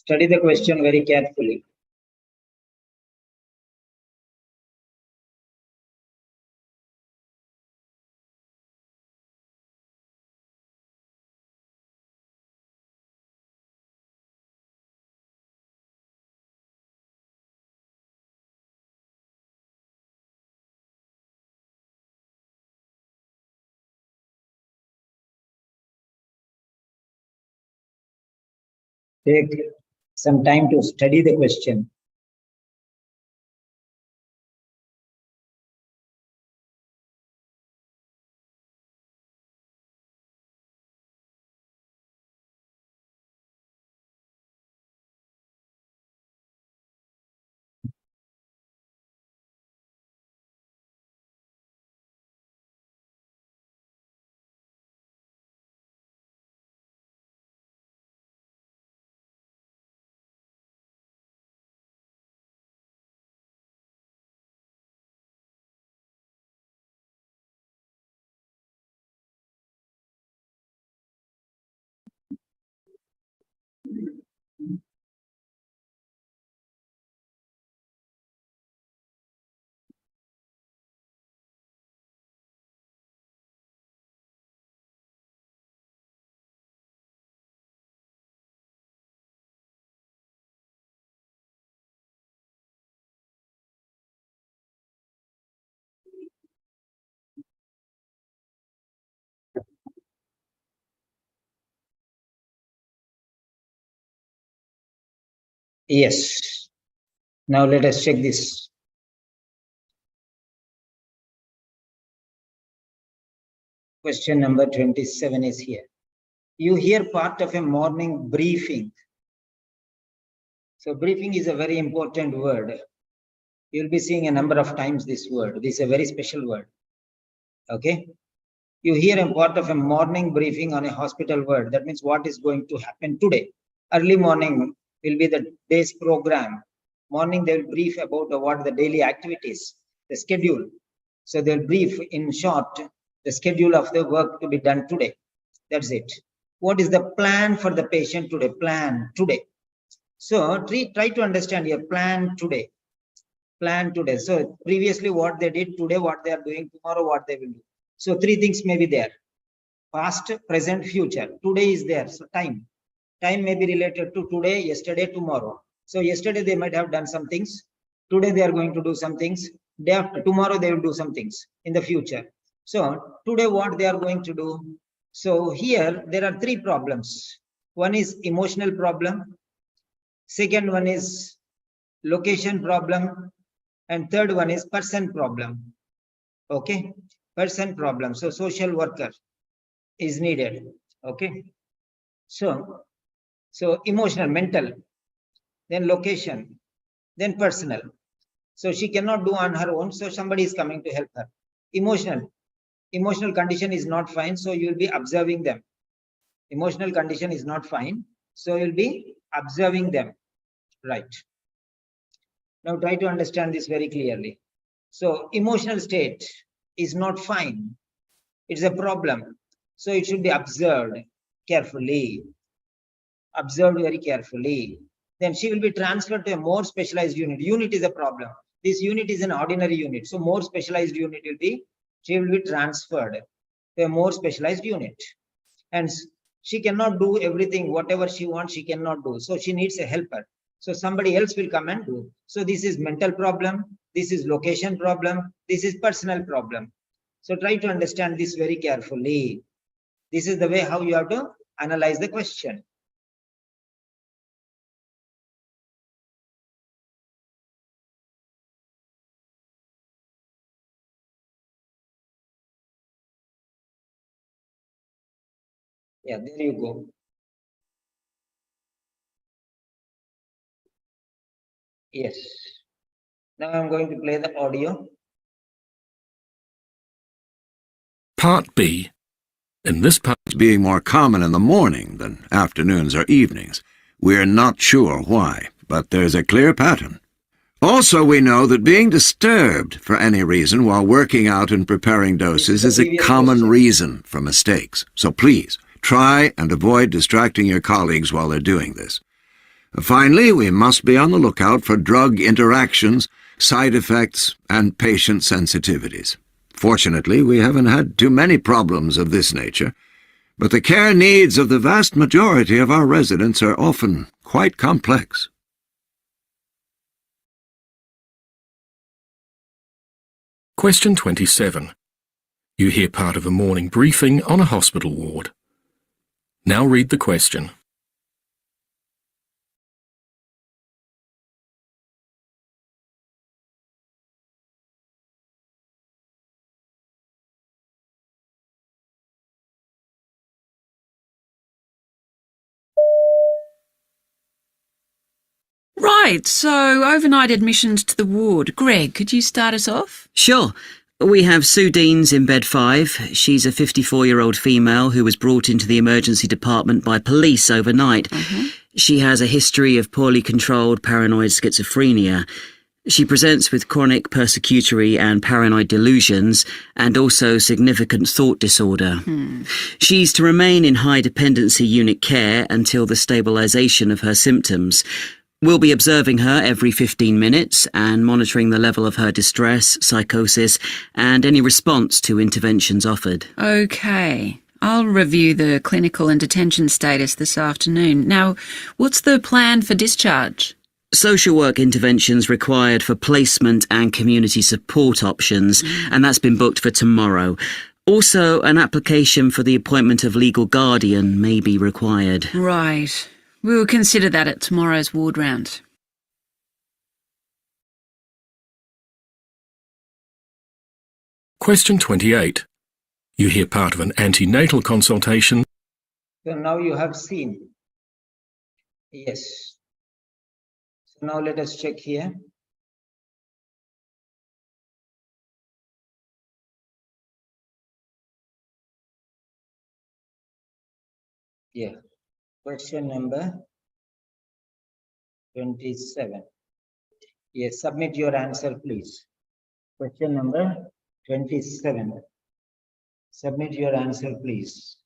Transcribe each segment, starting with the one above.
Study the question very carefully. Take some time to study the question. Yes. Now let us check this. Question number 27 is here. You hear part of a morning briefing. So briefing is a very important word. You'll be seeing a number of times this word. This is a very special word. Okay. You hear a part of a morning briefing on a hospital ward. That means what is going to happen today. Early morning will be the day's program. Morning they will brief about what the daily activities, the schedule. So they'll brief in short the schedule of the work to be done today. That's it. What is the plan for the patient today? Plan today. So try to understand your plan today. Plan today. So previously what they did, today what they are doing, tomorrow what they will do. So three things may be there. Past, present, future. Today is there. So time. Time may be related to today, yesterday, tomorrow. So yesterday they might have done some things. Today they are going to do some things. Day after, tomorrow they will do some things in the future. So today what they are going to do. So here there are three problems. One is emotional problem. Second one is location problem. And third one is person problem. Okay. Person problem. So social worker is needed. Okay. So emotional, mental, then location, then personal. So she cannot do on her own. So somebody is coming to help her. Emotional condition is not fine. So you'll be observing them. Emotional condition is not fine. So you'll be observing them. Right. Now try to understand this very clearly. So emotional state is not fine. It's a problem. So it should be observed carefully. Observed very carefully. Then she will be transferred to a more specialized unit. Unit is a problem. This unit is an ordinary unit. So more specialized unit will be, she will be transferred to a more specialized unit. And she cannot do everything, whatever she wants, she cannot do. So she needs a helper. So somebody else will come and do. So this is mental problem. This is location problem. This is personal problem. So try to understand this very carefully. This is the way how you have to analyze the question. Yeah, there you go. Yes. Now I'm going to play the audio. Part B. In this part, being more common in the morning than afternoons or evenings. We're not sure why, but there's a clear pattern. Also, we know that being disturbed for any reason while working out and preparing doses is a common reason for mistakes. So please, try and avoid distracting your colleagues while they're doing this. Finally, we must be on the lookout for drug interactions, side effects, and patient sensitivities. Fortunately, we haven't had too many problems of this nature, but the care needs of the vast majority of our residents are often quite complex. Question 27. You hear part of a morning briefing on a hospital ward. Now read the question. Right, so overnight admissions to the ward. Greg, could you start us off? Sure. We have Sue Deans in bed 5. She's a 54-year-old female who was brought into the emergency department by police overnight. She has a history of poorly controlled paranoid schizophrenia. She presents with chronic persecutory and paranoid delusions and also significant thought disorder. She's to remain in high dependency unit care until the stabilisation of her symptoms. We'll be observing her every 15 minutes and monitoring the level of her distress, psychosis, and any response to interventions offered. Okay, I'll review the clinical and detention status this afternoon. Now, what's the plan for discharge? Social work interventions required for placement and community support options, and that's been booked for tomorrow. Also, an application for the appointment of legal guardian may be required. Right. We'll consider that at tomorrow's ward round. Question 28. You hear part of an antenatal consultation. So now you have seen. Yes. So now let us check here. Yeah. Question number 27. Yes, submit your answer, please. Question number 27. Submit your answer, please.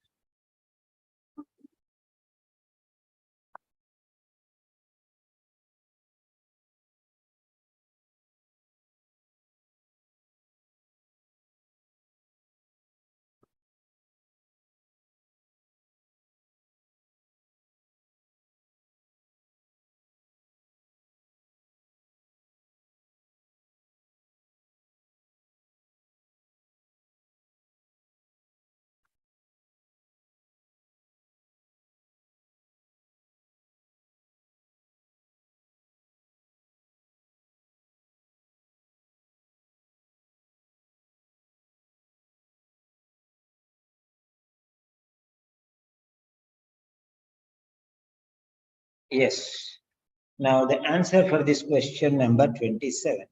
Yes. Now the answer for this question number 27.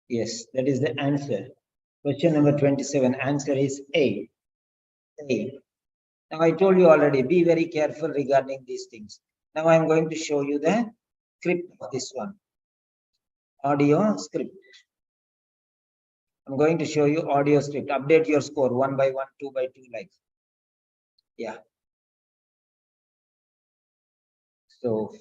Yes, that is the answer. Question number 27, answer is A. A. Now I told you already, be very careful regarding these things. Now I'm going to show you the script of this one. Audio script. I'm going to show you audio script. Update your score 1 by 1, 2 by 2 like. Yeah. So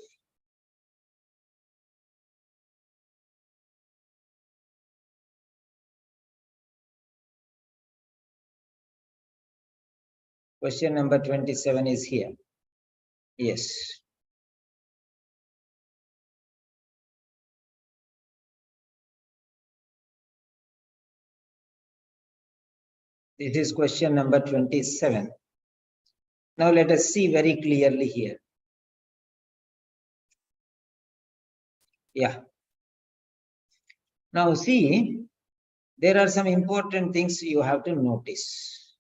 question number 27 is here. Yes. This is question number 27. Now let us see very clearly here. Yeah. Now see, there are some important things you have to notice.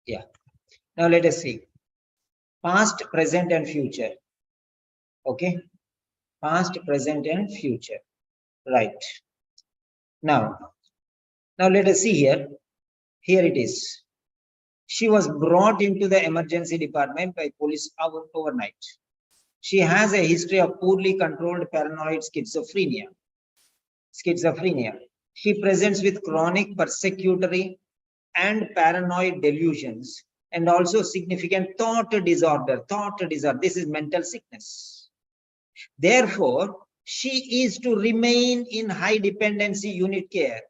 Yeah. Now let us see. Past, present, and future. Okay. Past, present, and future. Right. Now let us see here. Here it is. She was brought into the emergency department by police overnight. She has a history of poorly controlled paranoid schizophrenia. She presents with chronic persecutory and paranoid delusions and also significant thought disorder. This is mental sickness. Therefore, she is to remain in high dependency unit care.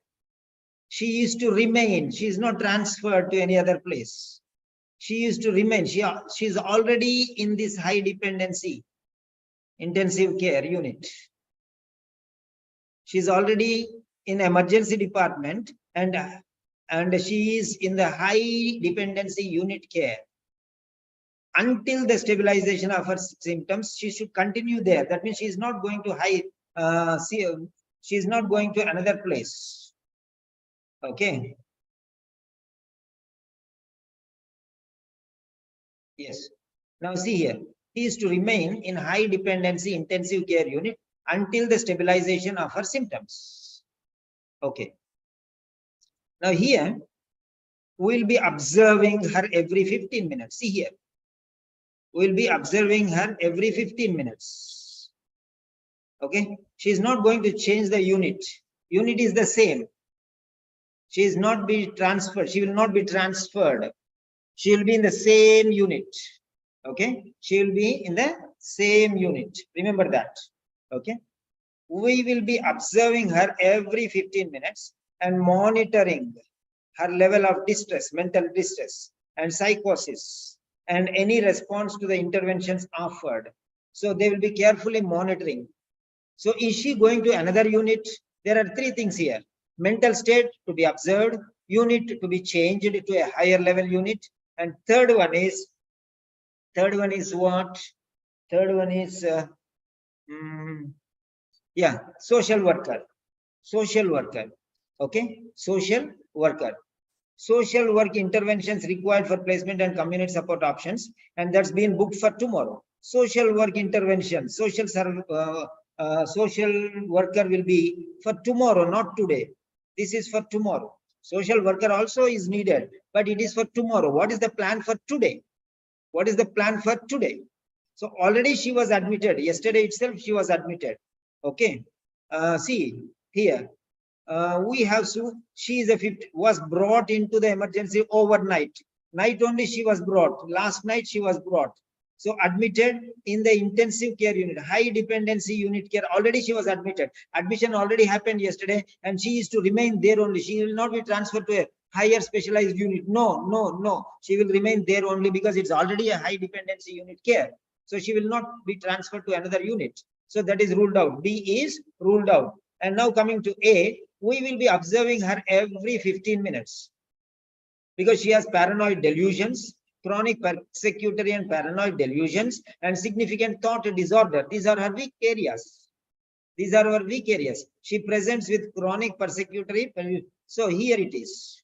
She is to remain. She is not transferred to any other place. She is to remain. She is already in this high dependency intensive care unit. She is already in emergency department and she is in the high dependency unit care. Until the stabilization of her symptoms, she should continue there. That means she is not going to she is not going to another place. Okay. Yes. Now see here. He is to remain in high dependency intensive care unit until the stabilization of her symptoms. Okay. Now here, we will be observing her every 15 minutes. See here. We will be observing her every 15 minutes. Okay. She is not going to change the unit. Unit is the same. She is not be transferred. She will not be transferred. She will be in the same unit. Okay. She will be in the same unit. Remember that. Okay. We will be observing her every 15 minutes and monitoring her level of distress, mental distress and psychosis and any response to the interventions offered. So they will be carefully monitoring. So is she going to another unit? There are three things here. Mental state to be observed, unit to be changed to a higher level unit, and third one is what? Third one is social worker. Okay, social worker. Social work interventions required for placement and community support options, and that's been booked for tomorrow. Social work intervention, social worker will be for tomorrow, not today. This is for tomorrow. Social worker also is needed, but it is for tomorrow. What is the plan for today? What is the plan for today? So already she was admitted. Yesterday itself she was admitted. Okay. See here. We have she is was brought into the emergency overnight. Night only she was brought. Last night she was brought. So admitted in the intensive care unit, high dependency unit care. Already she was admitted. Admission already happened yesterday, and she is to remain there only. She will not be transferred to a higher specialized unit. No. She will remain there only because it's already a high dependency unit care. So she will not be transferred to another unit. So that is ruled out. B is ruled out. And now coming to A, we will be observing her every 15 minutes because she has paranoid delusions, chronic persecutory and paranoid delusions, and significant thought disorder. These are her weak areas. She presents with chronic persecutory. So here it is.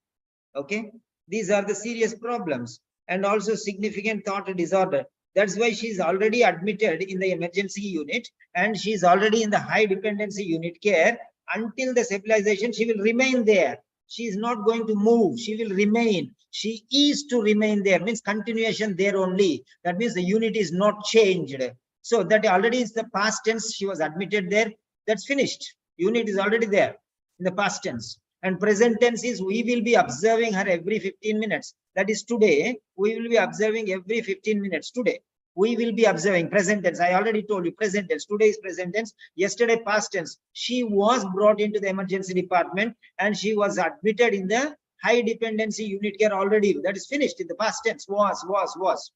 Okay. These are the serious problems and also significant thought disorder. That's why she is already admitted in the emergency unit and she is already in the high dependency unit care. Until the stabilization, she will remain there. She is not going to move. She will remain. She is to remain there. Means continuation there only. That means the unit is not changed. So that already is the past tense. She was admitted there. That's finished. Unit is already there in the past tense. And present tense is we will be observing her every 15 minutes. That is today. We will be observing every 15 minutes today. We will be observing present tense. I already told you present tense. Today is present tense. Yesterday past tense. She was brought into the emergency department and she was admitted in the high dependency unit care already. That is finished in the past tense. Was.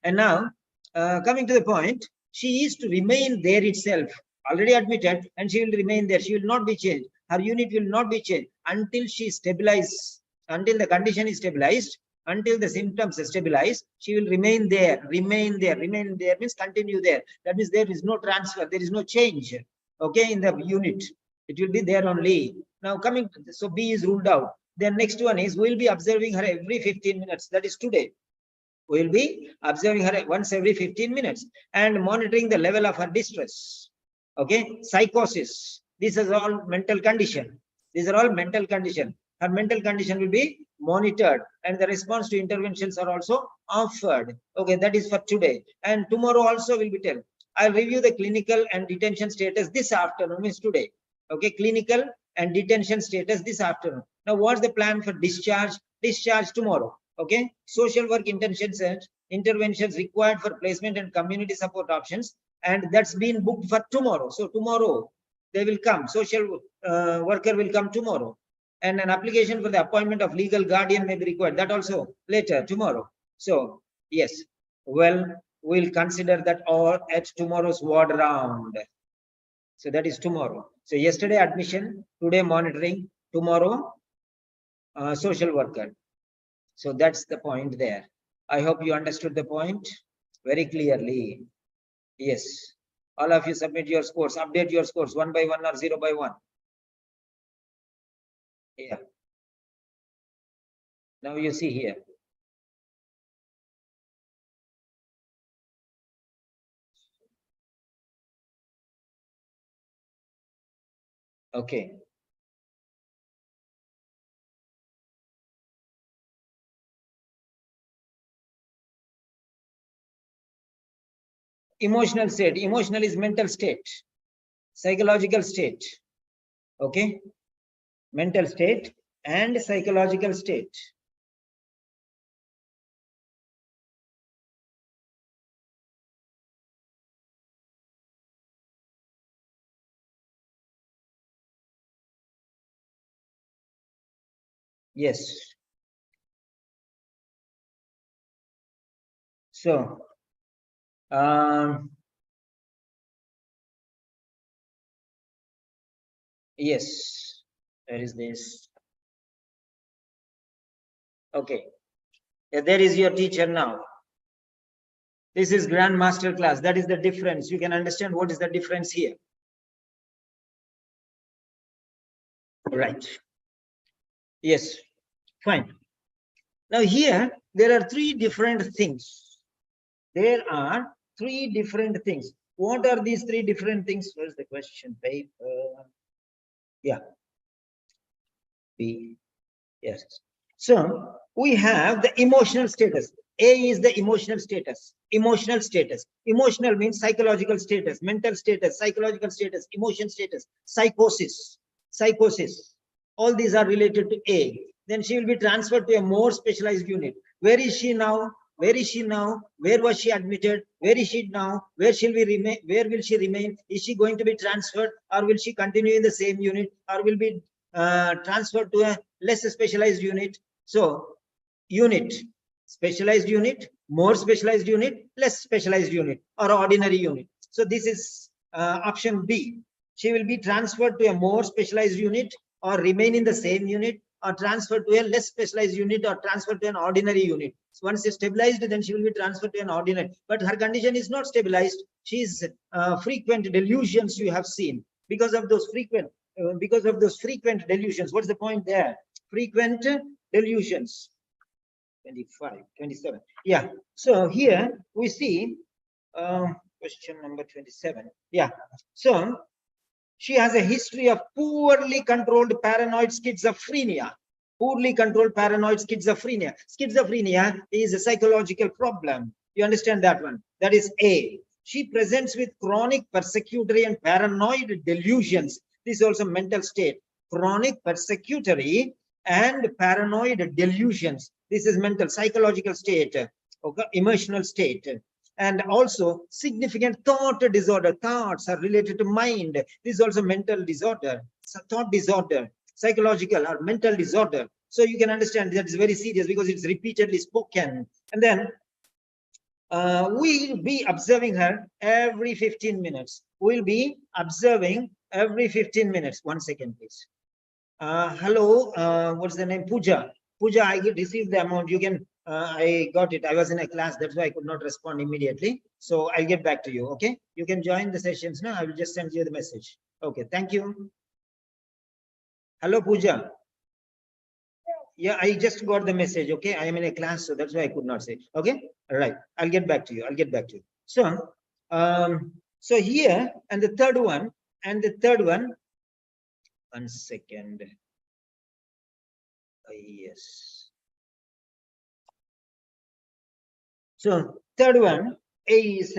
And now coming to the point, she is to remain there itself. Already admitted and she will remain there. She will not be changed. Her unit will not be changed until she stabilizes, until the condition is stabilized. Until the symptoms are stabilized, she will remain there. Remain there means continue there. That means there is no transfer, there is no change. Okay, in the unit, it will be there only. Now coming, so B is ruled out. Then next one is we will be observing her every 15 minutes. That is today. We will be observing her once every 15 minutes and monitoring the level of her distress. Okay, psychosis. This is all mental condition. These are all mental condition. her mental condition will be monitored, and the response to interventions are also offered. Okay, that is for today. And tomorrow also will be tell. I'll review the clinical and detention status this afternoon, means today. Okay, clinical and detention status this afternoon. Now, what's the plan for discharge? Discharge tomorrow. Okay, social work interventions required for placement and community support options, and that's been booked for tomorrow. So tomorrow they will come. Social worker will come tomorrow, and an application for the appointment of legal guardian may be required. That also later tomorrow. So yes, well, we'll consider that all at tomorrow's ward round. So that is tomorrow. So yesterday admission, today monitoring, tomorrow social worker. So that's the point there. I hope you understood the point very clearly. Yes. All of you submit your scores, update your scores 1 by 1 or 0 by 1. Yeah. Now you see here. Okay. Emotional state. Emotional is mental state, psychological state. Okay, mental state and psychological state. Yes. So yes, there is this. Okay, yeah, there is your teacher now. This is grand master class. That is the difference. You can understand what is the difference here. Right. Yes, fine. Now here there are three different things. There are three different things. What are these three different things? Where's the question paper? Yeah. B. Yes. So we have the emotional status. A is the emotional status. Emotional status. Emotional means psychological status, mental status, psychological status, emotion status, psychosis. Psychosis. All these are related to A. Then she will be transferred to a more specialized unit. Where is she now? Where is she now? Where was she admitted? Where is she now? Where shall we remain? Where will she remain? Is she going to be transferred, or will she continue in the same unit, or will be transferred to a less specialized unit? So unit, specialized unit, more specialized unit, less specialized unit, or ordinary unit. So this is option B. She will be transferred to a more specialized unit, or remain in the same unit, or transferred to a less specialized unit, or transferred to an ordinary unit. So once she's stabilized, then she will be transferred to an ordinary. But her condition is not stabilized. She's frequent delusions you have seen. Because of those frequent delusions. What's the point there? Frequent delusions. 25, 27. Yeah. So here we see question number 27. Yeah. So she has a history of poorly controlled paranoid schizophrenia. Poorly controlled paranoid schizophrenia. Schizophrenia is a psychological problem. You understand that one? That is A. She presents with chronic persecutory and paranoid delusions. This is also mental state. Chronic persecutory and paranoid delusions. This is mental, psychological state, okay, emotional state. And also significant thought disorder. Thoughts are related to mind. This is also mental disorder, thought disorder, psychological or mental disorder. So you can understand that is very serious because it's repeatedly spoken. And then we'll be observing her every 15 minutes. We'll be observing every 15 minutes. 1 second, please. Hello, what's the name? Pooja. Pooja, I received the amount. You can, I got it. I was in a class. That's why I could not respond immediately. So I'll get back to you. Okay. You can join the sessions now. I will just send you the message. Okay. Thank you. Hello, Pooja. Yeah, I just got the message. Okay. I am in a class. So that's why I could not say. Okay. All right. I'll get back to you. I'll get back to you. So, so here and the third one, 1 second. Yes. So third one, A is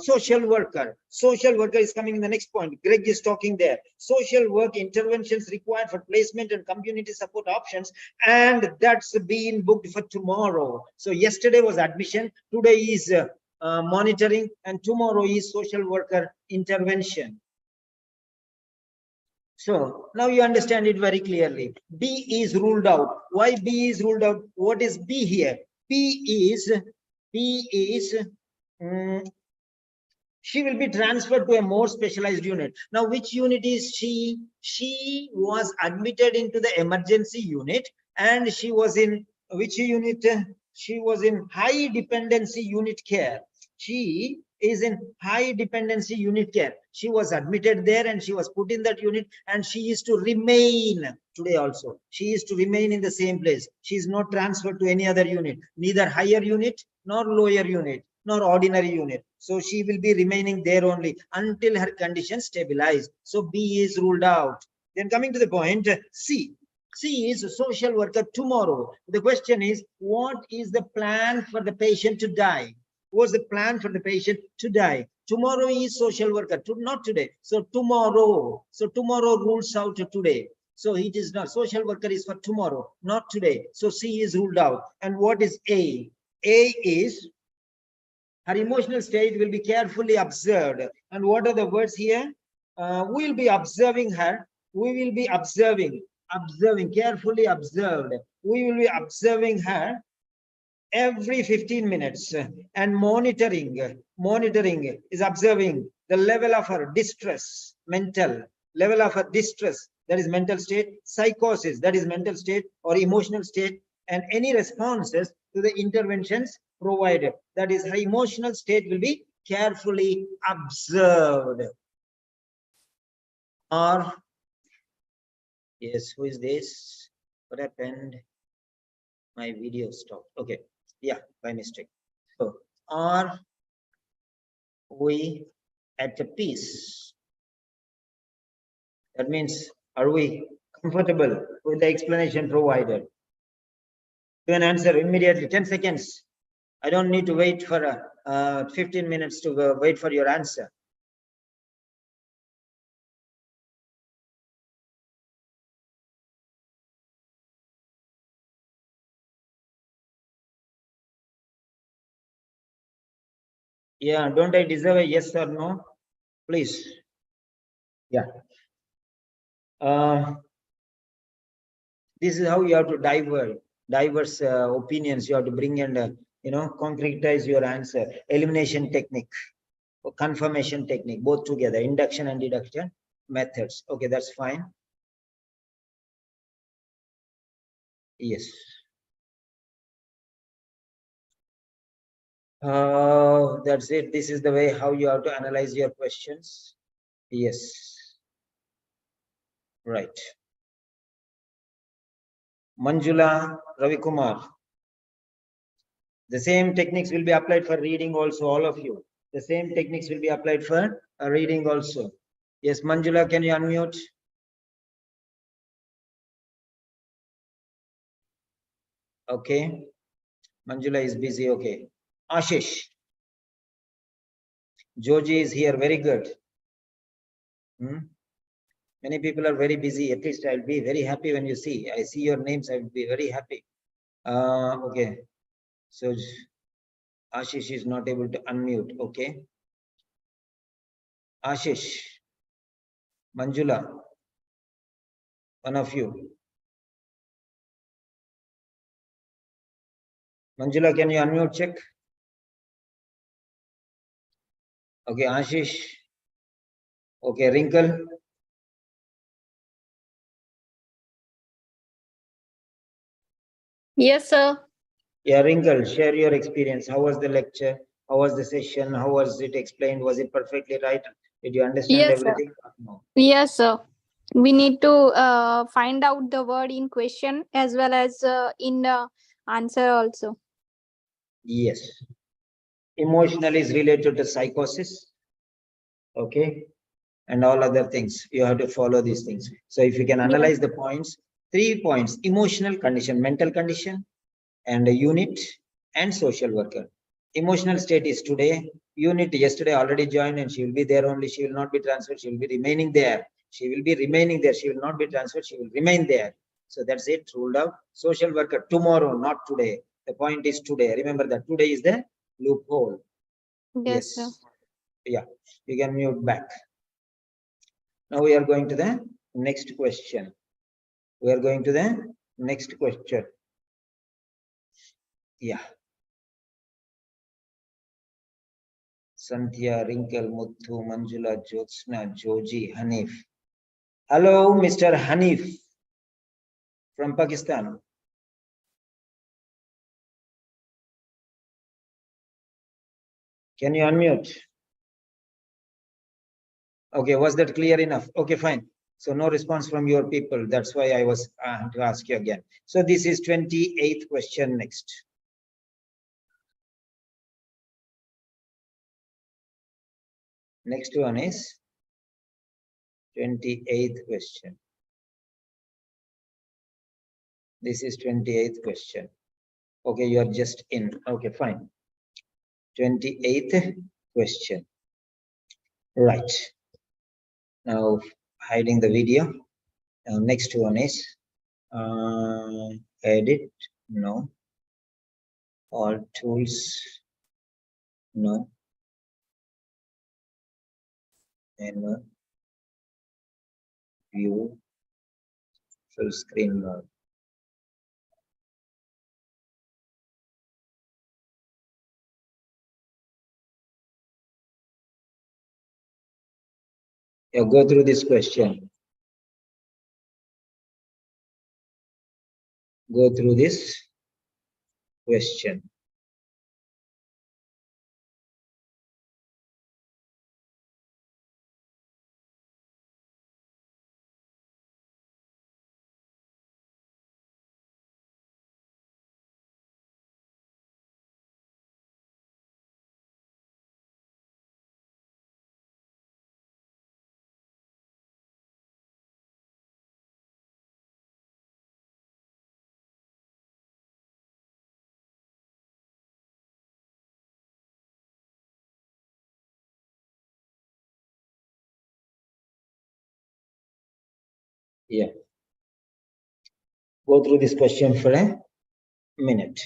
social worker. Social worker is coming in the next point. Greg is talking there. Social work interventions required for placement and community support options, and that's being booked for tomorrow. So yesterday was admission, today is monitoring, and tomorrow is social worker intervention. So now you understand it very clearly. B is ruled out. Why B is ruled out? What is B here? B is she will be transferred to a more specialized unit. Now, which unit is she? She was admitted into the emergency unit, and she was in which unit? She was in high dependency unit care. She is in high dependency unit care. She was admitted there and she was put in that unit, and she is to remain today also. She is to remain in the same place. She is not transferred to any other unit, neither higher unit nor lower unit nor ordinary unit. So she will be remaining there only until her condition stabilize. So B is ruled out. Then coming to the point, C. C is a social worker tomorrow. The question is, what is the plan for the patient to die? What's the plan for the patient to die? Tomorrow is social worker, not today. So tomorrow. So tomorrow rules out today. So it is not, social worker is for tomorrow, not today. So C is ruled out. And what is A? A is her emotional state will be carefully observed. And what are the words here? We will be observing her. We will be observing, carefully observed. We will be observing her every 15 minutes and monitoring is observing the level of her distress, mental level of her distress, that is mental state, psychosis, that is mental state or emotional state, and any responses to the interventions provided, that is her emotional state will be carefully observed. Or yes, who is this? What happened? My video stopped. Okay, yeah, by mistake. So are we at peace? That means, are we comfortable with the explanation provided? Do an answer immediately, 10 seconds. I don't need to wait for 15 minutes to wait for your answer. Yeah, don't I deserve a yes or no? Please. Yeah. This is how you have to diverse opinions you have to bring and concretize your answer. Elimination technique or confirmation technique, both together, induction and deduction methods. Okay, that's fine. Yes. That's it. This is the way how you have to analyze your questions. Yes. Right. Manjula Ravikumar. The same techniques will be applied for reading also, all of you. The same techniques will be applied for reading also. Yes, Manjula, can you unmute? Okay. Manjula is busy. Okay. Ashish. Joji is here. Very good. Many people are very busy. At least I'll be very happy when you see. I see your names. I will be very happy. Okay. So Ashish is not able to unmute. Okay. Ashish. Manjula. One of you. Manjula, can you unmute? Check. Okay, Ashish. Okay, Wrinkle. Yes, sir. Yeah, Wrinkle, share your experience. How was the lecture? How was the session? How was it explained? Was it perfectly right? Did you understand Yes, everything? No. Yes, sir. We need to find out the word in question as well as in answer also. Yes. Emotional is related to psychosis. Okay. And all other things. You have to follow these things. So if you can analyze the points, 3 points: emotional condition, mental condition, and a unit, and social worker. Emotional state is today. Unit yesterday already joined, and she will be there only. She will not be transferred. She will be remaining there. She will be remaining there. She will not be transferred. She will remain there. So that's it, ruled out. Social worker tomorrow, not today. The point is today. Remember that today is the loophole. Yes, sir. Yeah, you can mute back. Now we are going to the next question. We are going to the next question. Yeah. Sandhya, Wrinkle, Muthu, Manjula, Jyotsna, Joji, Hanif. Hello, Mr. Hanif from Pakistan. Can you unmute? Okay, was that clear enough? Okay, fine. So no response from your people. That's why I was to ask you again. So this is 28th question next. Next one is 28th question. This is 28th question. Okay, you are just in. Okay, fine. 28th question. Right. Now hiding the video. Now next one is edit. No. All tools. No. And view full screen mode. Yeah, go through this question. Go through this question. Yeah. Go through this question for a minute.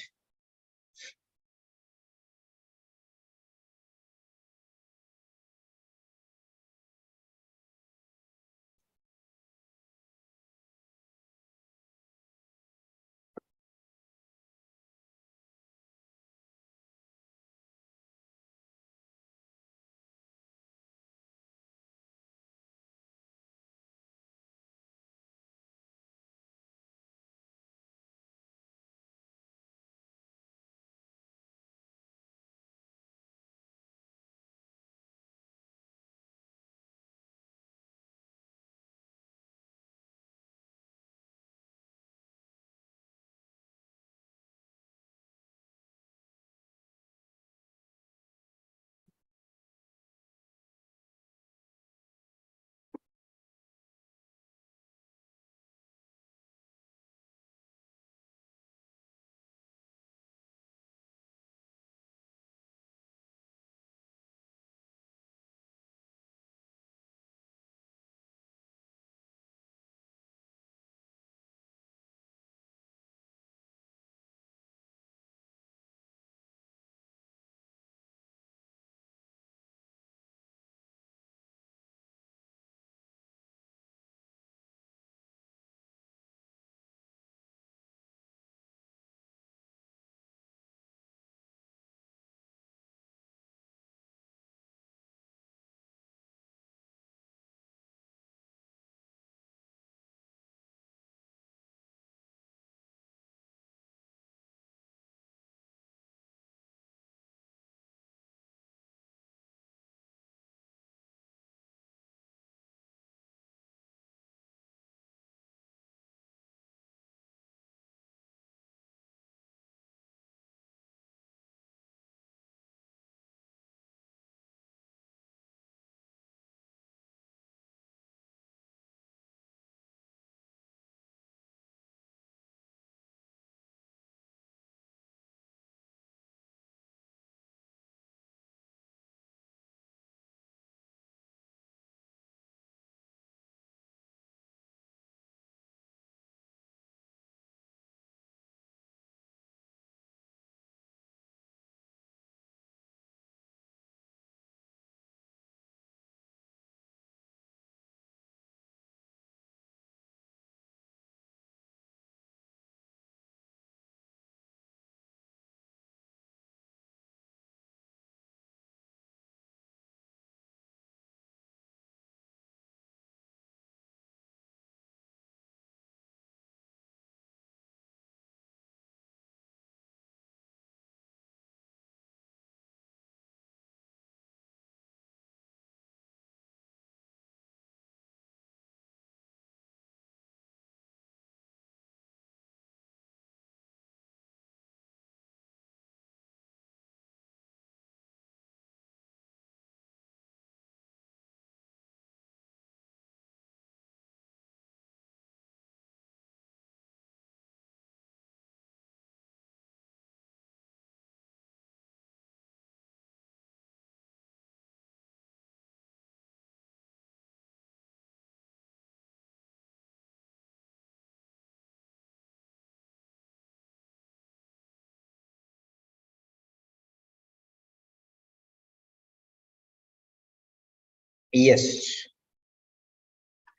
Yes.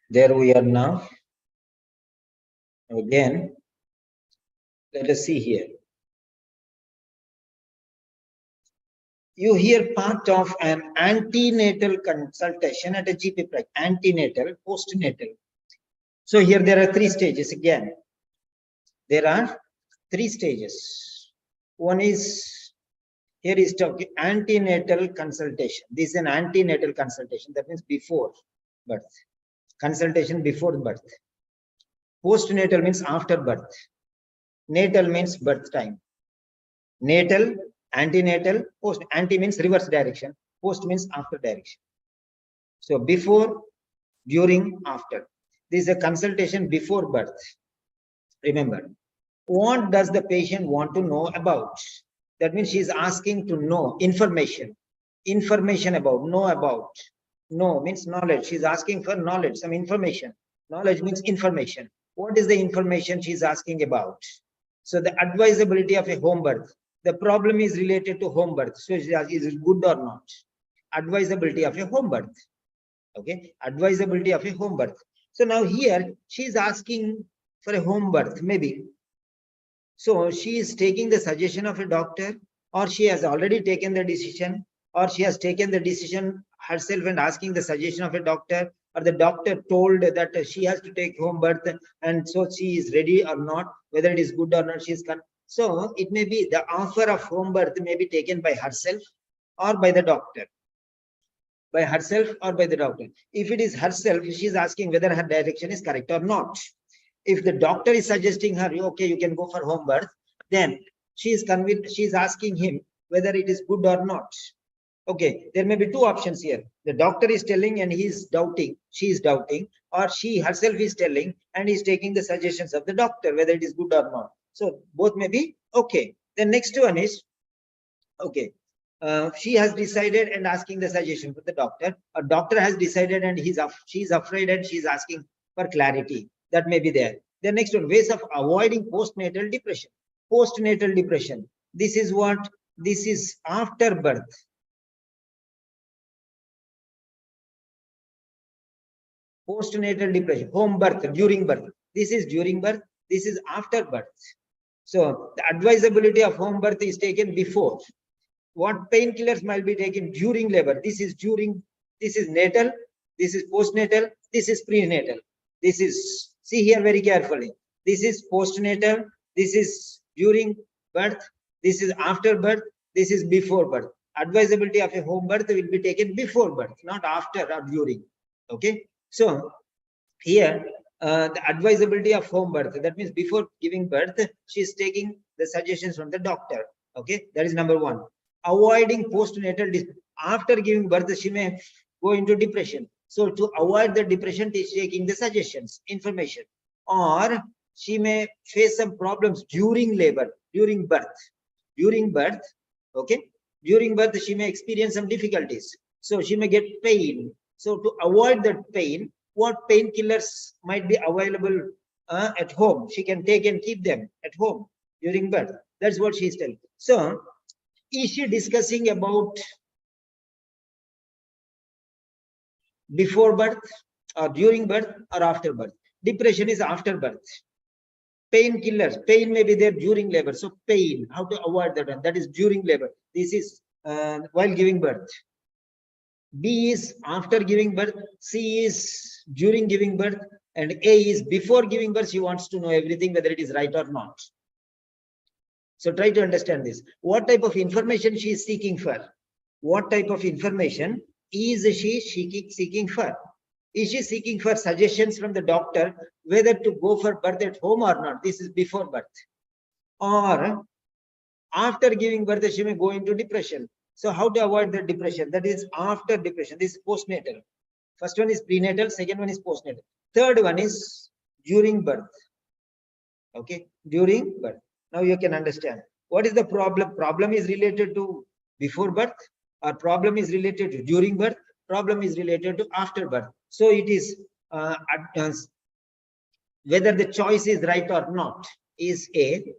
There we are now. Again, let us see here. You hear part of an antenatal consultation at a GP practice. Antenatal, postnatal. So here there are three stages again. There are three stages. One is, here is talking antenatal consultation. This is an antenatal consultation. That means before birth. Consultation before birth. Postnatal means after birth. Natal means birth time. Natal, antenatal, post. Anti means reverse direction. Post means after direction. So before, during, after. This is a consultation before birth. Remember, what does the patient want to know about? That means she is asking to know information. Information about, know about. Know means knowledge. She's asking for knowledge, some information. Knowledge means information. What is the information she's asking about? So the advisability of a home birth. The problem is related to home birth. So is it good or not? Advisability of a home birth. Okay, advisability of a home birth. So now here she is asking for a home birth, maybe. So she is taking the suggestion of a doctor, or she has already taken the decision, or she has taken the decision herself and asking the suggestion of a doctor, or the doctor told that she has to take home birth, and so she is ready or not, whether it is good or not, she is so it may be the offer of home birth may be taken by herself or by the doctor. By herself or by the doctor. If it is herself, she is asking whether her direction is correct or not. If the doctor is suggesting her, okay, you can go for home birth, then she is convinced, she is asking him whether it is good or not. Okay, there may be two options here. The doctor is telling and he is doubting, she is doubting, or she herself is telling and is taking the suggestions of the doctor, whether it is good or not. So both may be okay. The next one is, okay, she has decided and asking the suggestion for the doctor. A doctor has decided and she is afraid and she is asking for clarity. That may be there. The next one, ways of avoiding postnatal depression. Postnatal depression. This is what? This is after birth. Postnatal depression, home birth, during birth. This is during birth. This is after birth. So the advisability of home birth is taken before. What painkillers might be taken during labor? This is during, this is natal, this is postnatal, this is prenatal. This is, see here very carefully. This is postnatal, this is during birth, this is after birth, this is before birth. Advisability of a home birth will be taken before birth, not after or during. Okay. So here, the advisability of home birth, that means before giving birth, she is taking the suggestions from the doctor. Okay, that is number one. Avoiding postnatal, after giving birth, she may go into depression. So to avoid the depression, she is taking the suggestions, information, or she may face some problems during labor, during birth. During birth, okay, during birth, she may experience some difficulties. So she may get pain. So to avoid that pain, what painkillers might be available at home? She can take and keep them at home during birth. That's what she is telling. So is she discussing about before birth or during birth or after birth? Depression is after birth. Painkillers, pain may be there during labor. So pain, how to avoid that one? That is during labor. This is while giving birth. B is after giving birth, C is during giving birth, and A is before giving birth. She wants to know everything, whether it is right or not. So try to understand this. What type of information she is seeking for? What type of information is she seeking for? Is she seeking for suggestions from the doctor whether to go for birth at home or not? This is before birth. Or after giving birth, she may go into depression. So how to avoid the depression? That is after depression. This is postnatal. First one is prenatal, second one is postnatal. Third one is during birth. Okay, during birth. Now you can understand. What is the problem? Problem is related to before birth, or problem is related to during birth, problem is related to after birth. So it is whether the choice is right or not is A,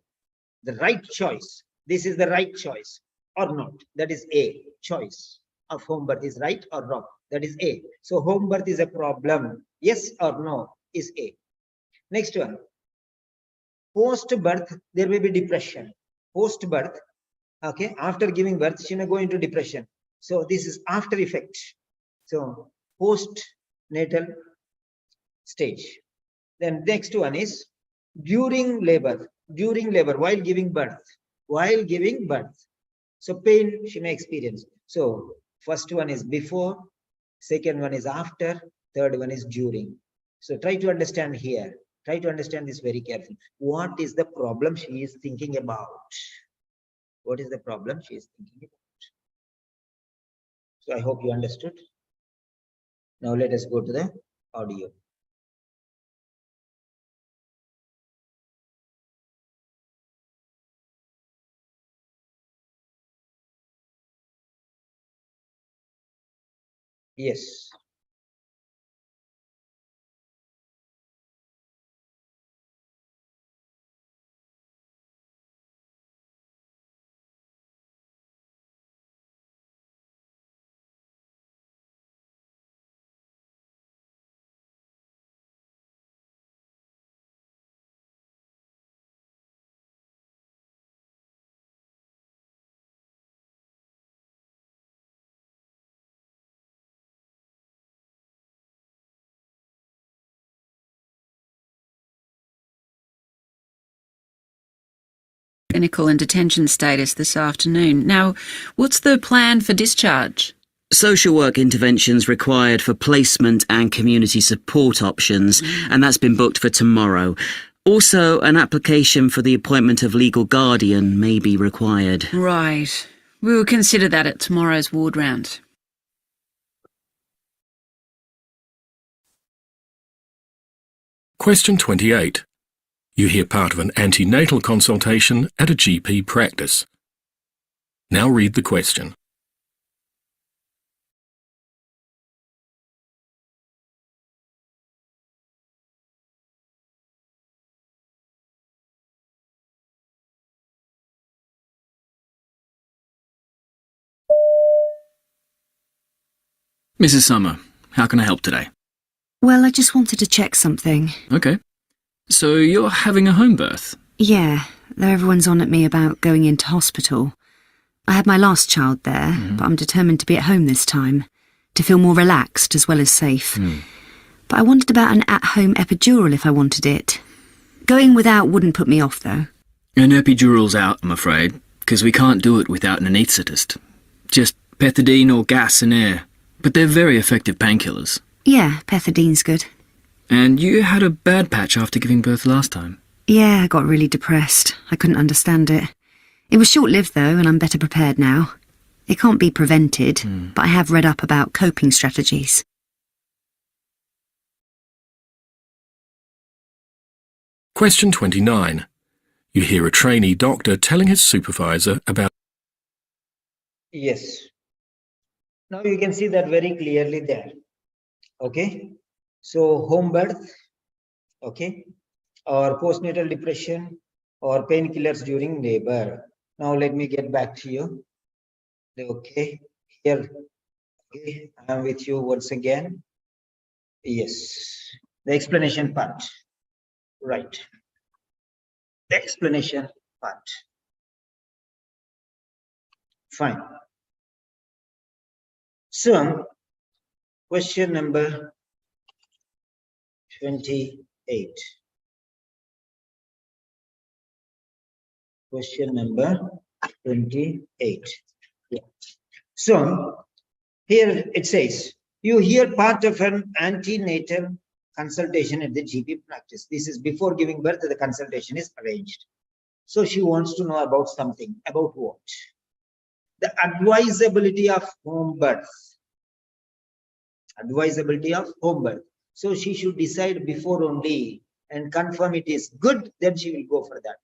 the right choice. This is the right choice or not. That is A, choice of home birth is right or wrong. That is A. So home birth is a problem. Yes or no is A. Next one. Post birth, there may be depression. Post birth, okay, after giving birth, she may go into depression. So this is after effect. So post-natal stage. Then next one is during labor, while giving birth, So pain she may experience. So first one is before, second one is after, third one is during. So try to understand here. Try to understand this very carefully. What is the problem she is thinking about? What is the problem she is thinking about? So I hope you understood. Now let us go to the audio. Yes. Clinical and detention status this afternoon. Now, what's the plan for discharge? Social work interventions required for placement and community support options, and that's been booked for tomorrow. Also, an application for the appointment of legal guardian may be required. Right. We'll consider that at tomorrow's ward round. Question 28. You hear part of an antenatal consultation at a GP practice. Now read the question. Mrs. Summer, how can I help today? Well, I just wanted to check something. Okay. So you're having a home birth? Yeah, though everyone's on at me about going into hospital. I had my last child there, but I'm determined to be at home this time, to feel more relaxed as well as safe. But I wondered about an at-home epidural if I wanted it. Going without wouldn't put me off, though. An epidural's out, I'm afraid, because we can't do it without an anaesthetist. Just pethidine or gas and air. But they're very effective painkillers. Yeah, pethadine's good. And you had a bad patch after giving birth last time. Yeah, I got really depressed. I couldn't understand it. It was short-lived, though, and I'm better prepared now. It can't be prevented, but I have read up about coping strategies. Question 29. You hear a trainee doctor telling his supervisor about... Yes. Now you can see that very clearly there. Okay. So home birth, okay, or postnatal depression or painkillers during labor. Now let me get back to you. Okay, here, okay, I am with you once again. Yes, the explanation part, right. The explanation part. Fine. So, question number 28. Question number 28. Yeah. So, here it says, you hear part of an antenatal consultation at the GP practice. This is before giving birth, the consultation is arranged. So, she wants to know about something. About what? The advisability of home birth. Advisability of home birth. So she should decide before only and confirm it is good, then she will go for that.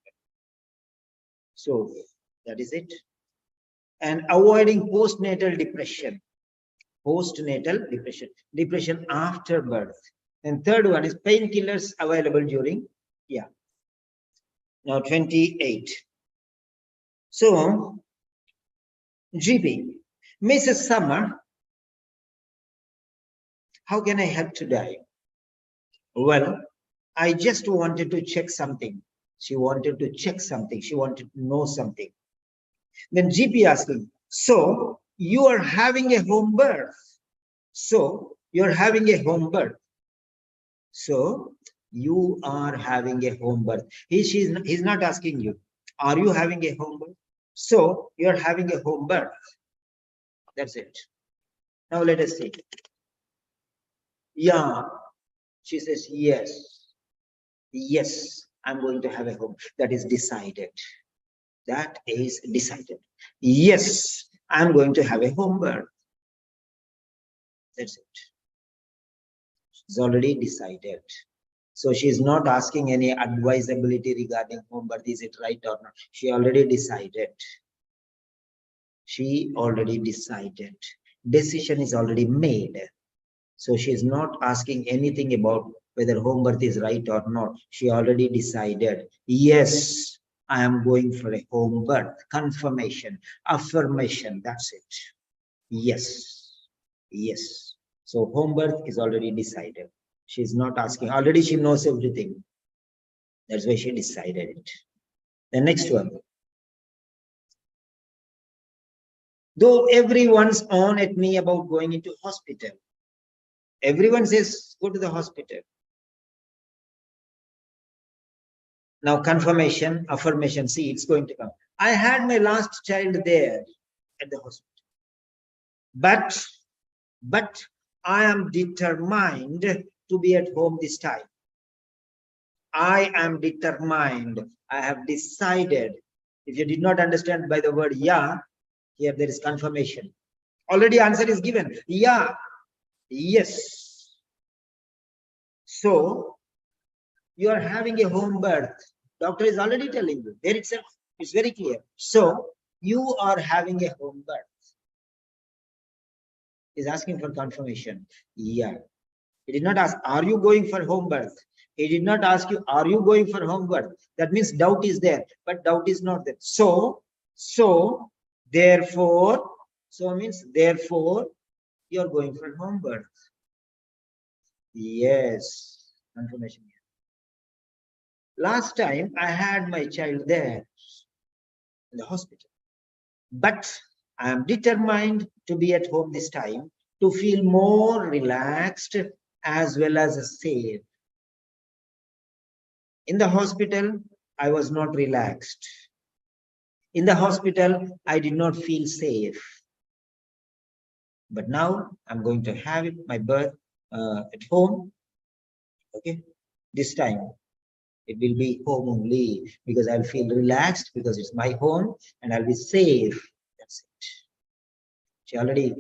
So that is it. And avoiding postnatal depression. Postnatal depression. Depression after birth. And third one is painkillers available during, yeah. Now 28. So GP, Mrs. Summer How can I help today? Well, I just wanted to check something. She wanted to check something. She wanted to know something. Then GP asking, so you are having a home birth. So you're having a home birth. So you are having a home birth. He's not asking you, are you having a home birth? So you're having a home birth. That's it. Now let us see. Yeah. She says, yes. Yes, I'm going to have a home. That is decided. That is decided. Yes, I'm going to have a home birth. That's it. She's already decided. So she's not asking any advisability regarding home birth. Is it right or not? She already decided. She already decided. Decision is already made. So she is not asking anything about whether home birth is right or not. She already decided. Yes, I am going for a home birth. Confirmation, affirmation. That's it. Yes. Yes. So home birth is already decided. She's not asking. Already she knows everything. That's why she decided it. The next one. Though everyone's on at me about going into hospital. Everyone says, go to the hospital. Now confirmation, affirmation, see, it's going to come. I had my last child there at the hospital. But I am determined to be at home this time. I am determined. I have decided. If you did not understand by the word yeah, here there is confirmation. Already answer is given. Yeah. Yes. So you are having a home birth. Doctor is already telling you. There itself is very clear. So you are having a home birth. Is asking for confirmation. Yeah. He did not ask, are you going for home birth? He did not ask you, are you going for home birth? That means doubt is there, but doubt is not there. So therefore, so means therefore, you're going for home birth. Yes, confirmation. Last time I had my child there in the hospital, but I am determined to be at home this time to feel more relaxed as well as safe. In the hospital, I was not relaxed. In the hospital, I did not feel safe. But now I'm going to have my birth at home. Okay, this time it will be home only because I'll feel relaxed because it's my home and I'll be safe. That's it. She already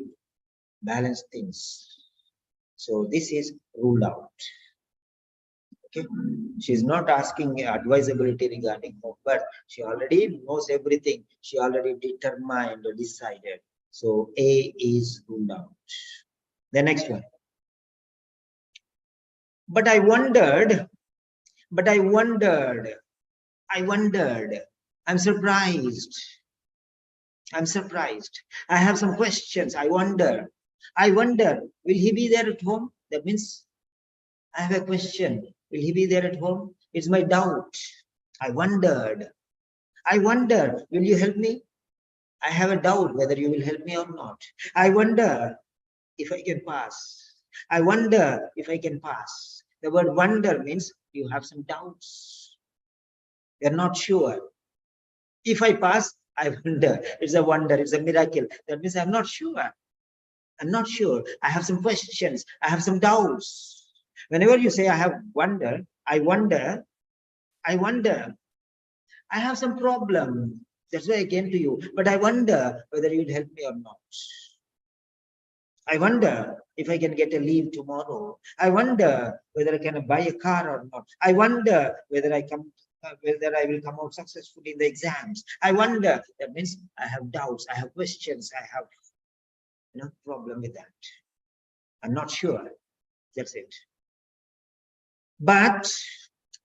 balanced things. So this is ruled out. Okay, she's not asking advisability regarding home birth. She already knows everything. She already determined or decided. So A is ruled out. The next one. But I wondered. I'm surprised. I have some questions. I wonder, will he be there at home? That means I have a question. Will he be there at home? It's my doubt. I wonder, will you help me? I have a doubt whether you will help me or not. I wonder if I can pass. I wonder if I can pass. The word wonder means you have some doubts. You're not sure. If I pass, I wonder. It's a wonder. It's a miracle. That means I'm not sure. I'm not sure. I have some questions. I have some doubts. Whenever you say I have wonder, I wonder, I have some problem. That's why I came to you. But I wonder whether you'd help me or not. I wonder if I can get a leave tomorrow. I wonder whether I can buy a car or not. I wonder whether I will come out successfully in the exams. I wonder. That means I have doubts. I have questions. I have no problem with that. I'm not sure. That's it. But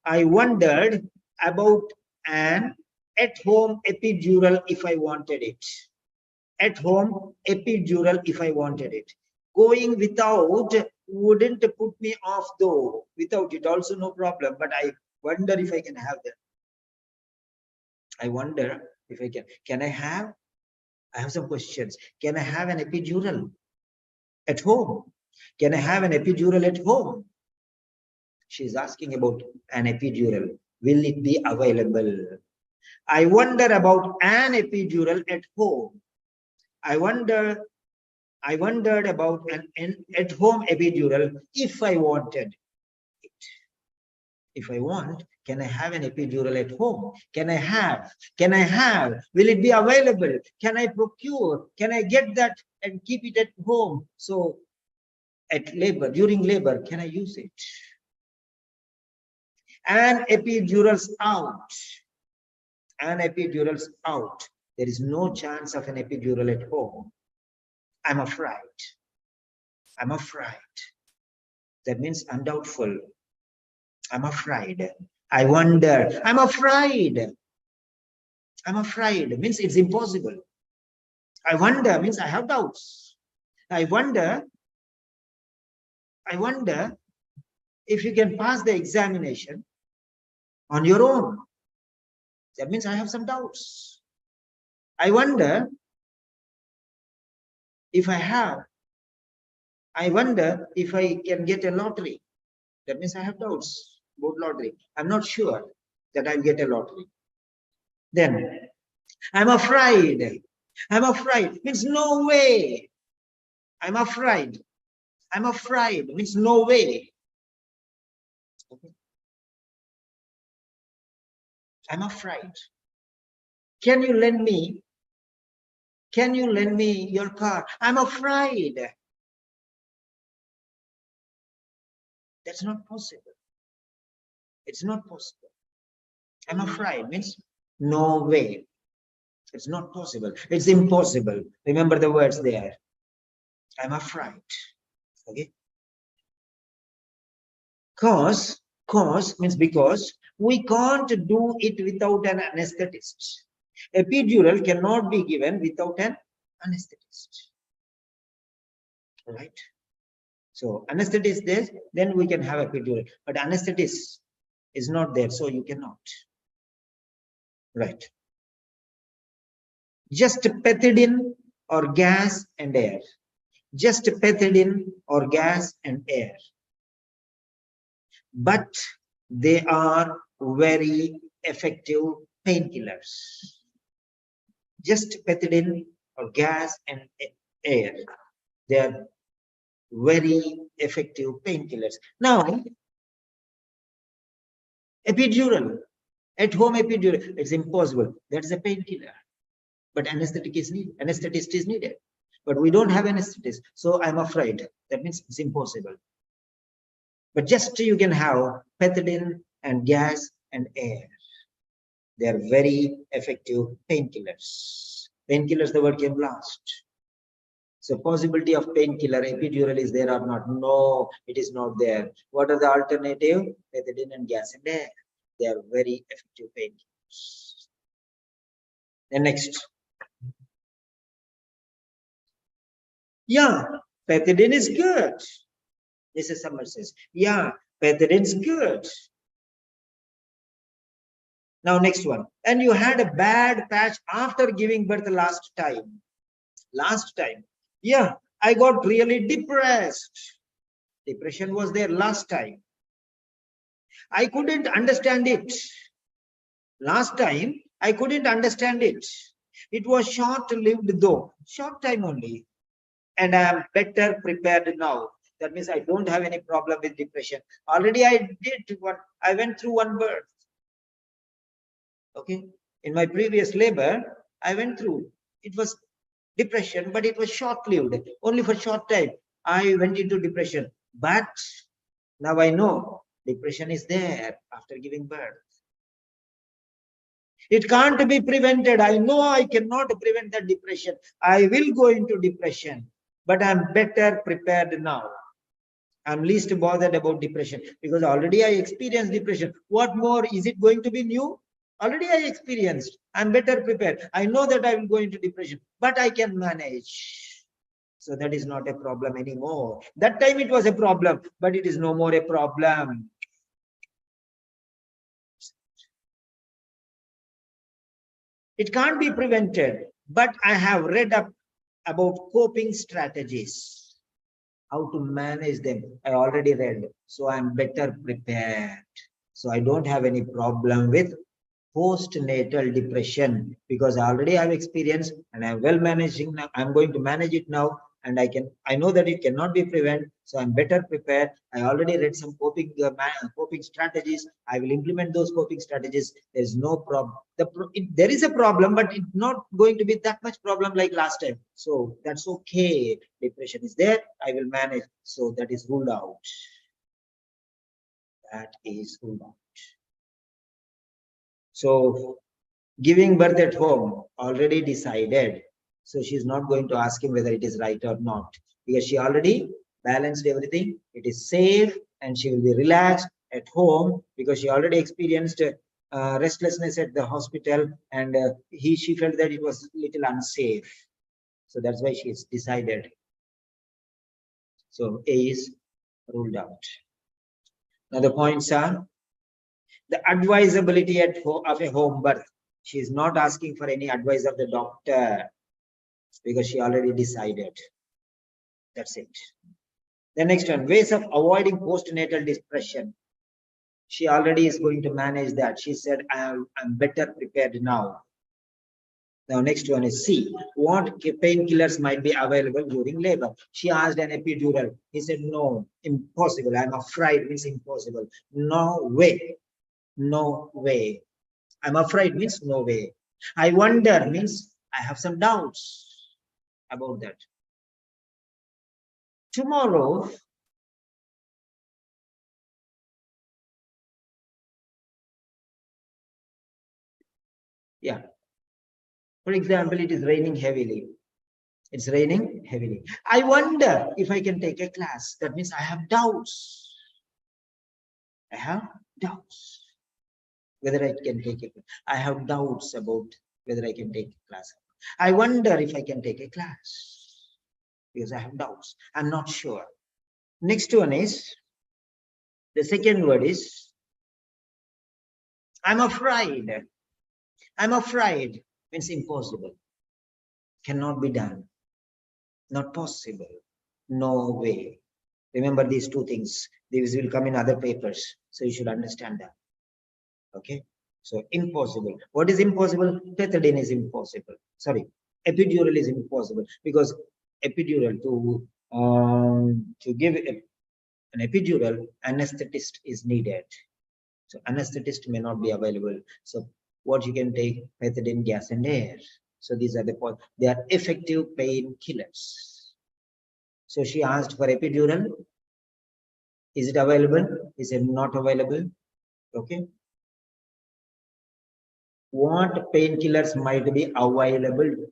I wondered about an at-home epidural if I wanted it. At home epidural if I wanted it. Going without wouldn't put me off though. Without it also no problem, but I wonder if I can have that. I wonder if I can. Can I have? I have some questions. Can I have an epidural at home? Can I have an epidural at home? She's asking about an epidural. Will it be available? I wonder about an epidural at home. I wondered about an at-home epidural if I wanted it. If I want, can I have an epidural at home? Can I have? Can I have? Will it be available? Can I procure? Can I get that and keep it at home? So at labor, during labor, can I use it? An epidural's out. An epidural's out. There is no chance of an epidural at home. I'm afraid. I'm afraid. That means I'm doubtful. I'm afraid. I wonder. I'm afraid. I'm afraid means it's impossible. I wonder means I have doubts. I wonder if you can pass the examination on your own. That means I have some doubts. I wonder if I wonder if I can get a lottery. That means I have doubts about lottery. I'm not sure that I'll get a lottery. Then I'm afraid. I'm afraid means no way. I'm afraid. I'm afraid means no way. Okay. I'm afraid. Can you lend me? Can you lend me your car? I'm afraid. That's not possible. It's not possible. I'm afraid means no way. It's not possible. It's impossible. Remember the words there. I'm afraid. Okay. Cause means because we can't do it without an anesthetist. Epidural cannot be given without an anesthetist. All right. So anesthetist there, then we can have epidural. But anesthetist is not there, so you cannot. Right. Just pethidine or gas and air. Just pethidine or gas and air. But they are very effective painkillers. Just pethidine or gas and air. They are very effective painkillers. Now, epidural, at home epidural, it's impossible. That is a painkiller. But anesthetic is needed. Anesthetist is needed. But we don't have anesthetist. So I'm afraid. That means it's impossible. But just you can have pethidine and gas and air. They are very effective painkillers. Painkillers, the word came last. So possibility of painkiller, epidural is there or not? No, it is not there. What are the alternative? Pethidine and gas and air. They are very effective painkillers. Then next. Yeah, pethidine is good. Mrs. Summers says, yeah, pethidine is good. Now next one. And you had a bad patch after giving birth last time. Last time. Yeah, I got really depressed. Depression was there last time. I couldn't understand it. Last time, I couldn't understand it. It was short-lived though. Short time only. And I am better prepared now. That means I don't have any problem with depression. Already I went through one birth. Okay. In my previous labor, I went through. It was depression, but it was short-lived. Only for short time, I went into depression. But now I know depression is there after giving birth. It can't be prevented. I know I cannot prevent that depression. I will go into depression, but I'm better prepared now. I'm least bothered about depression because already I experienced depression. What more? Is it going to be new? Already I experienced. I'm better prepared. I know that I will go into depression, but I can manage. So that is not a problem anymore. That time it was a problem, but it is no more a problem. It can't be prevented, but I have read up about coping strategies, how to manage them. I already read, so I'm better prepared. So I don't have any problem with postnatal depression because I already have experience and I'm well managing now. I'm going to manage it now, and I know that it cannot be prevented, so I'm better prepared. I already read some coping strategies. I will implement those coping strategies. There's no problem. There is a problem, but it's not going to be that much problem like last time. So that's okay. Depression is there. I will manage. So that is ruled out. That is ruled out. So giving birth at home, already decided. So she's not going to ask him whether it is right or not, because she already balanced everything. It is safe and she will be relaxed at home because she already experienced restlessness at the hospital, and she felt that it was a little unsafe. So that's why she's decided. So A is ruled out. Now the points are the advisability of a home birth. She is not asking for any advice of the doctor because she already decided. That's it. The next one, ways of avoiding postnatal depression. She already is going to manage that. She said, I'm better prepared now. Now, next one is C. What painkillers might be available during labor? She asked an epidural. He said, no, impossible. I'm afraid means impossible. No way. No way. I'm afraid means no way. I wonder means I have some doubts about that. Tomorrow, yeah. For example, it is raining heavily. It's raining heavily. I wonder if I can take a class. That means I have doubts. I have doubts whether I can take a class. I have doubts about whether I can take a class. I wonder if I can take a class because I have doubts. I'm not sure. Next one is, the second word is, I'm afraid. I'm afraid means impossible. Cannot be done. Not possible. No way. Remember these two things. These will come in other papers. So you should understand that. Okay. So impossible. What is impossible? Pethidine is impossible. Sorry. Epidural is impossible because epidural to give an epidural, anesthetist is needed. So anesthetist may not be available. So what you can take, pethidine, gas and air. So these are the points. They are effective pain killers. So she asked for epidural. Is it available? Is it not available? Okay. What painkillers might be available?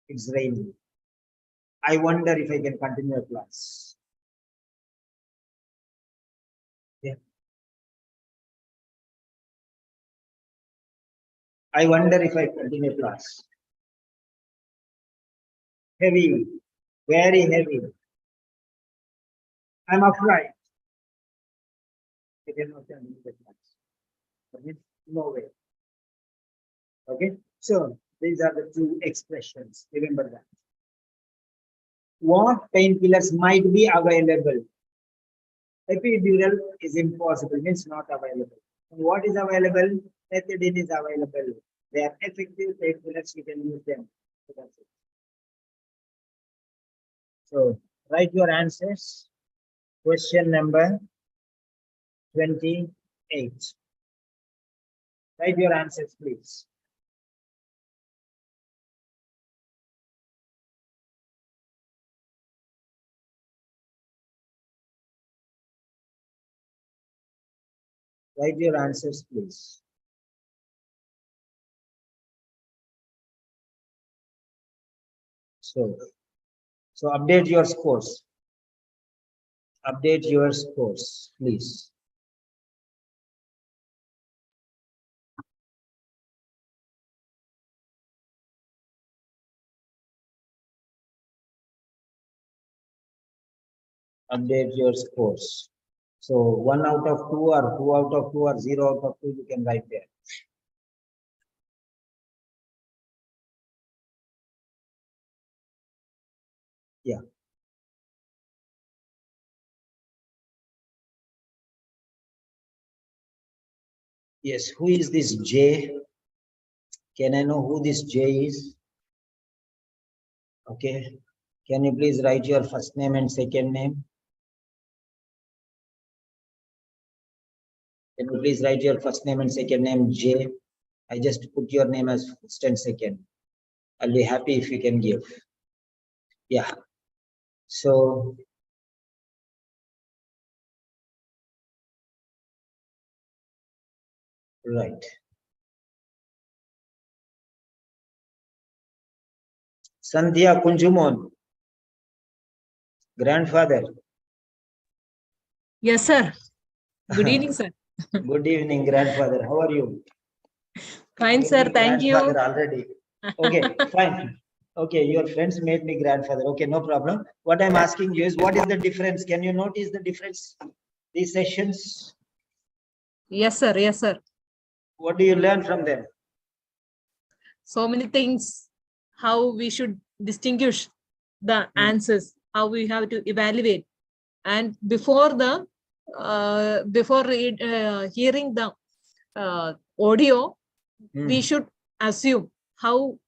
It's raining. I wonder if I can continue a class. Yeah. I wonder if I continue class. Heavy, very heavy. I'm afraid. I cannot continue the class. No way. Okay, so these are the two expressions. Remember that. What painkillers might be available? Epidural is impossible, means not available. And what is available? Pethidine is available. They are effective painkillers, you can use them. So that's it. So write your answers. Question number 28. Write your answers, please. Write your answers, please. So update your scores. Update your scores, please. update your scores. So 1 out of 2 or 2 out of 2 or 0 out of 2 you can write there. Yeah. Yes, who is this J? Can I know who this J is? Okay. Can you please write your first name and second name? Can you please write your first name and second name J? I just put your name as first and second. I'll be happy if you can give. Yeah. So right. Sandhya Kunjumon. Grandfather. Yes, sir. Good evening, sir. Good evening, grandfather. How are you? Fine, sir. Made me Thank you. grandfather already. Okay, fine. Okay, your friends made me grandfather. Okay, no problem. What I'm asking you is, what is the difference? Can you notice the difference? These sessions, Yes, sir. Yes, sir. what do you learn from them? So many things. How we should distinguish the answers. How we have to evaluate. And before the hearing the audio, we should assume how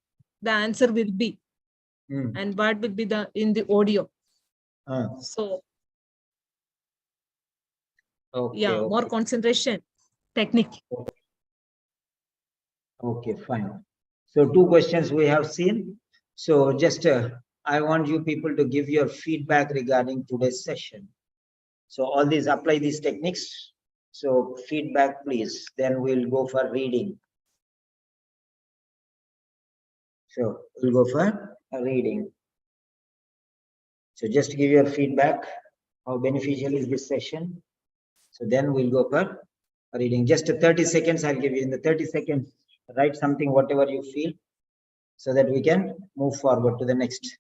the answer will be and what will be the in the audio. So Okay, yeah, okay. more concentration technique. Okay, fine. So 2 questions we have seen. So just I want you people to give your feedback regarding today's session. So all these apply these techniques. So feedback, please. Then we'll go for reading. So we'll go for a reading. So just give your feedback. How beneficial is this session? So then we'll go for a reading. Just 30 seconds I'll give you. In the 30 seconds, write something, whatever you feel, so that we can move forward to the next.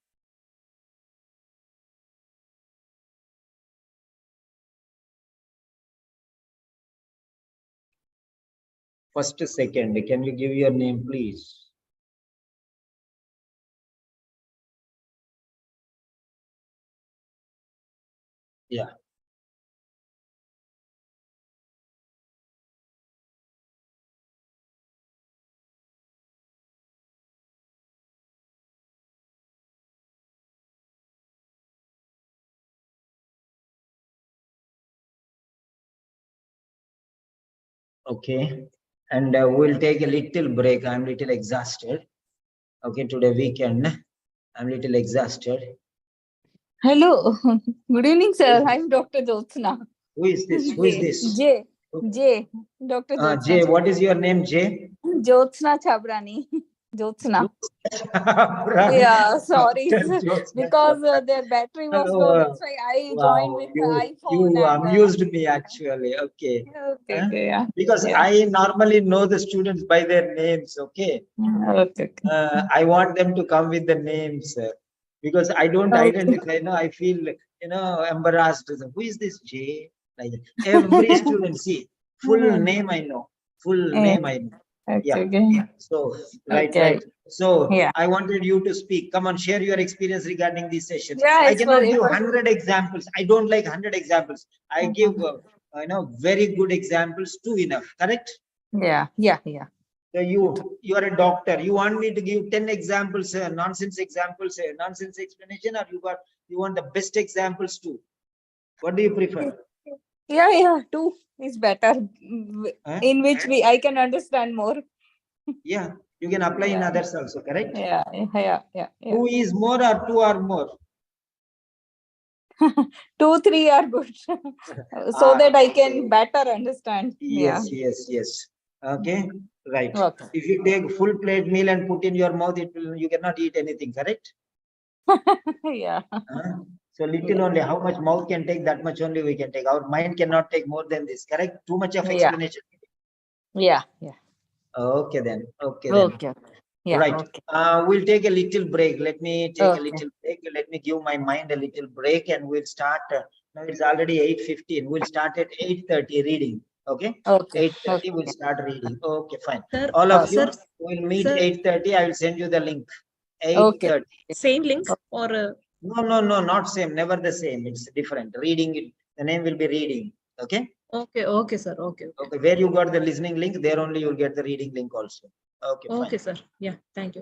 First second, can you give your name, please? Yeah. Okay. And we'll take a little break. I'm little exhausted. Okay, today weekend. I'm little exhausted. Hello. Good evening, sir. I'm Dr. Jyotsna. Who is this? Who is this? J. Dr. Jyotsna. Jay, what is your name, Jay? Jyotsna Chabrani. Jyotsna. Chabrani. Yeah, sorry. Jyotsna Because their battery was low. That's why I joined with the iPhone. You and, amused me actually. Okay. Okay, yeah. Because Yeah. I normally know the students by their names. Okay. Okay. I want them to come with the names because I don't identify. I feel embarrassed. Who is this Jay? Like every student, see, full name I know. Full name I know. Okay. So right. So I wanted you to speak. Come on, share your experience regarding these sessions. Yeah, I cannot give 100 examples. I don't like 100 examples. I give very good examples, 2 enough. Correct? Yeah. So you are a doctor. You want me to give 10 examples, nonsense examples, nonsense explanation, or you want the best examples too? What do you prefer? Yeah. 2 is better. In which I can understand more. Yeah, you can apply in others also, correct? Yeah. 2 is more or 2 are more? 2, 3 are good. So that I can better understand. Yes. Okay, right. Okay. If you take full plate meal and put in your mouth, you cannot eat anything, correct? Yeah. So little only, how much mouth can take, that much only we can take. Our mind cannot take more than this, correct? Too much of explanation. Yeah. Okay then. Yeah. Right. Okay. We'll take a little break. Let me take a little break. Let me give my mind a little break, and we'll start Now it's already 8:15. We'll start at 8:30 reading. Okay. Okay. 8:30 we'll start reading. Okay, fine. Sir, All of you sir, will meet sir. 8:30. I will send you the link. Okay. 8:30. Same link or No, not same. Never the same. It's different. Reading. The name will be reading. Okay. okay, sir. Okay. Okay. Where you got the listening link, there only you'll get the reading link also. Okay. Fine. Okay, sir. Yeah, thank you.